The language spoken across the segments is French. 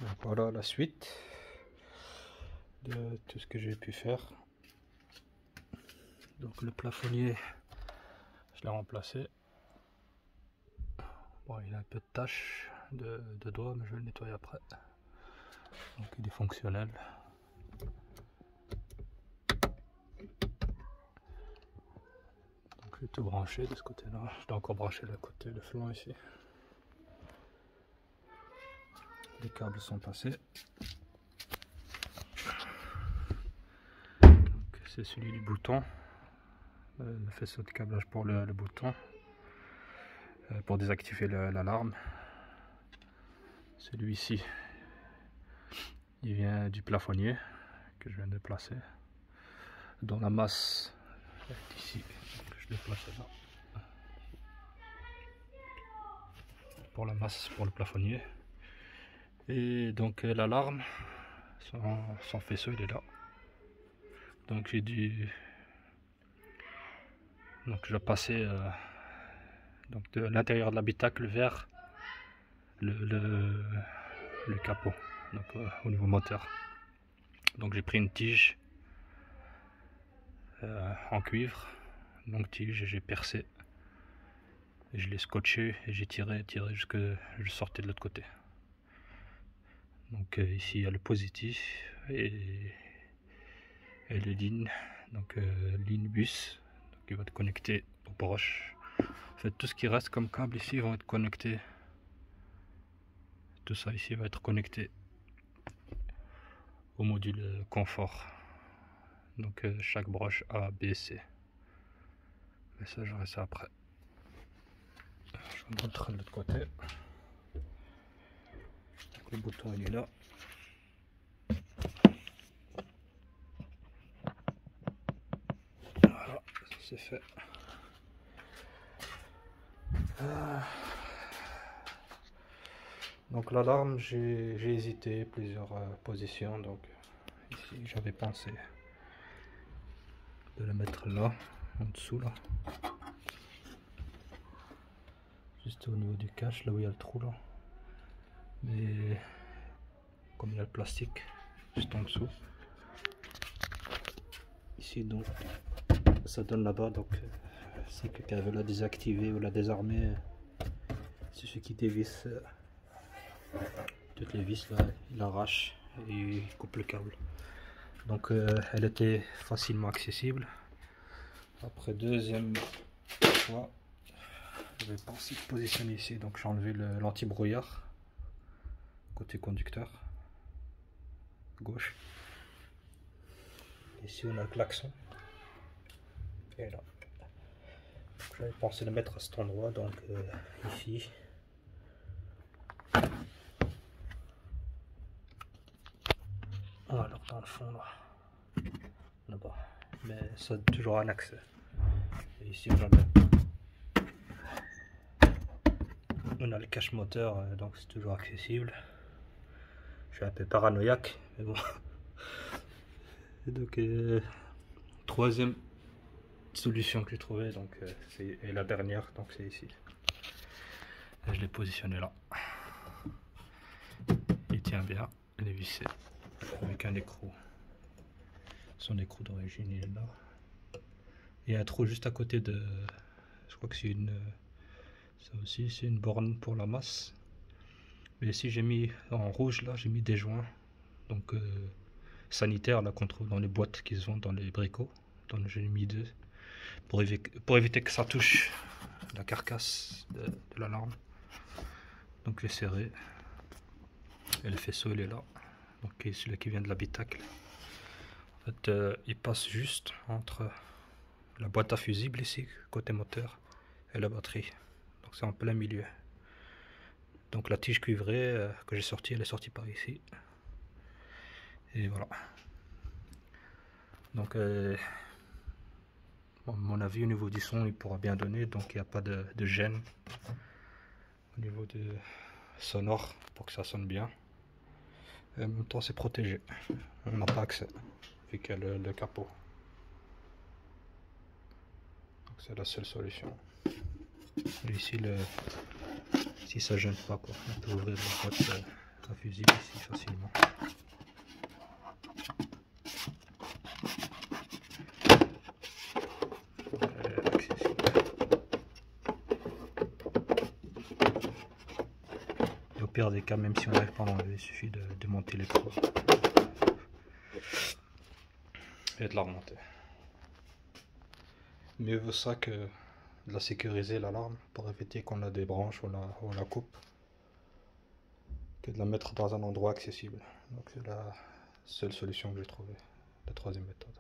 Donc voilà la suite de tout ce que j'ai pu faire. Donc le plafonnier, je l'ai remplacé. Bon, il a un peu de taches de doigts, mais je vais le nettoyer après. Donc il est fonctionnel. Donc je vais tout brancher de ce côté-là. Je dois encore brancher le côté, le flanc ici. Les câbles sont passés. C'est celui du bouton, le faisceau de câblage pour le bouton, pour désactiver l'alarme. Celui-ci, il vient du plafonnier que je viens de placer, dont la masse est ici, donc je l'ai placé là. Pour la masse pour le plafonnier. Et donc l'alarme, son faisceau il est là. Donc j'ai dû, donc je dois passer donc de l'intérieur de l'habitacle vers le capot, donc au niveau moteur. Donc j'ai pris une tige en cuivre, donc tige, j'ai percé, et je l'ai scotché et j'ai tiré jusque je sortais de l'autre côté. Donc ici il y a le positif et le LIN, donc LIN bus, donc il va être connecté aux broches. En fait tout ce qui reste comme câble ici va être connecté, tout ça ici va être connecté au module confort. Donc chaque broche A, B, C. Mais ça j'aurai ça après. Je vous montre de l'autre côté. Donc, le bouton il est là. Voilà, ça c'est fait. Donc l'alarme, j'ai hésité plusieurs positions. Donc ici j'avais pensé de la mettre là, en dessous là. Juste au niveau du cache, là où il y a le trou là. Mais comme il y a le plastique juste en dessous. Ici donc ça donne là-bas, donc si quelqu'un veut la désactiver ou la désarmer, c'est celui qui dévisse toutes les vis là, il arrache et il coupe le câble. Donc elle était facilement accessible. Après deuxième fois, je vais penser de positionner ici, donc j'ai enlevé l'anti-brouillard côté conducteur gauche. Ici on a le klaxon et là. J'avais pensé le mettre à cet endroit, donc ici. Alors dans le fond là-bas, mais ça a toujours un accès. Et ici on a le cache moteur, donc c'est toujours accessible. Je suis un peu paranoïaque, mais bon. Et donc troisième solution que j'ai trouvée, donc c'est la dernière, donc c'est ici. Et je l'ai positionné là. Il tient bien, il est vissé avec un écrou. Son écrou d'origine il est là. Il y a un trou juste à côté de, je crois que c'est une, ça aussi c'est une borne pour la masse. Mais ici j'ai mis en rouge là, j'ai mis des joints, donc sanitaires là qu'on trouve dans les boîtes qui se vendent dans les bricots. Donc j'ai mis deux pour éviter que ça touche la carcasse de l'alarme. Donc j'ai serré et le faisceau il est là, donc celui qui vient de l'habitacle. En fait il passe juste entre la boîte à fusible ici côté moteur et la batterie, donc c'est en plein milieu. Donc la tige cuivrée que j'ai sortie, elle est sortie par ici et voilà. Donc bon, à mon avis au niveau du son il pourra bien donner, donc il n'y a pas de gêne au niveau de sonore pour que ça sonne bien. Et en même temps c'est protégé, on n'a pas accès vu qu'il y a le capot. Donc c'est la seule solution. Et ici si ça gêne pas quoi, on peut ouvrir la boîte pas fusible ici facilement. Et au pire des cas, même si on n'arrive pas à l'enlever, il suffit de démonter l'écrou et de la remonter. Mieux vaut ça que de la sécuriser, l'alarme, pour éviter qu'on a des branches ou on la coupe, que de la mettre dans un endroit accessible. Donc c'est la seule solution que j'ai trouvée, la troisième méthode,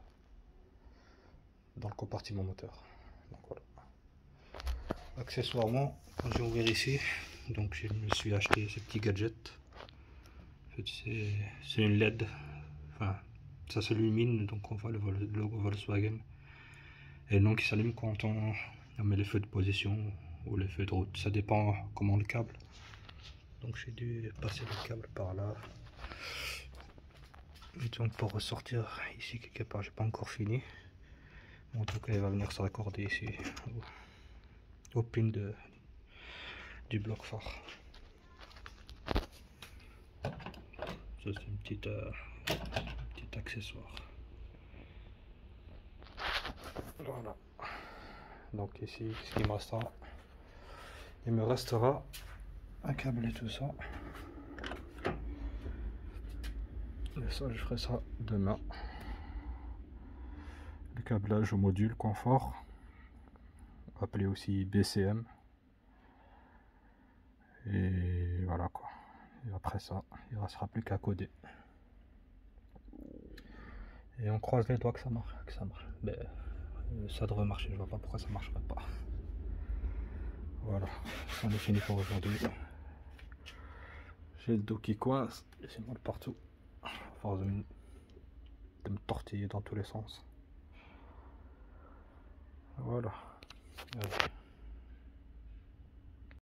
dans le compartiment moteur. Donc voilà. Accessoirement, quand j'ai ouvert ici, donc je me suis acheté ces petits gadgets. En fait, c'est une LED, enfin ça s'illumine, donc on voit le logo Volkswagen, et donc il s'allume quand on met les feux de position ou les feux de route, ça dépend comment le câble. Donc j'ai dû passer le câble par là, et donc pour ressortir ici quelque part, j'ai pas encore fini. En tout cas il va venir se raccorder ici au pin du bloc phare. Ça c'est une petite accessoire. Voilà. Donc ici, ce qui me restera, il me restera un câble et tout ça. Et ça, je ferai ça demain. Le câblage au module confort, appelé aussi BCM. Et voilà quoi. Et après ça, il ne restera plus qu'à coder. Et on croise les doigts que ça marche. Mais ça devrait marcher, je vois pas pourquoi ça marcherait pas. Voilà, on est fini pour aujourd'hui. J'ai le dos qui coince, et c'est mal partout. À force de me tortiller dans tous les sens. Voilà.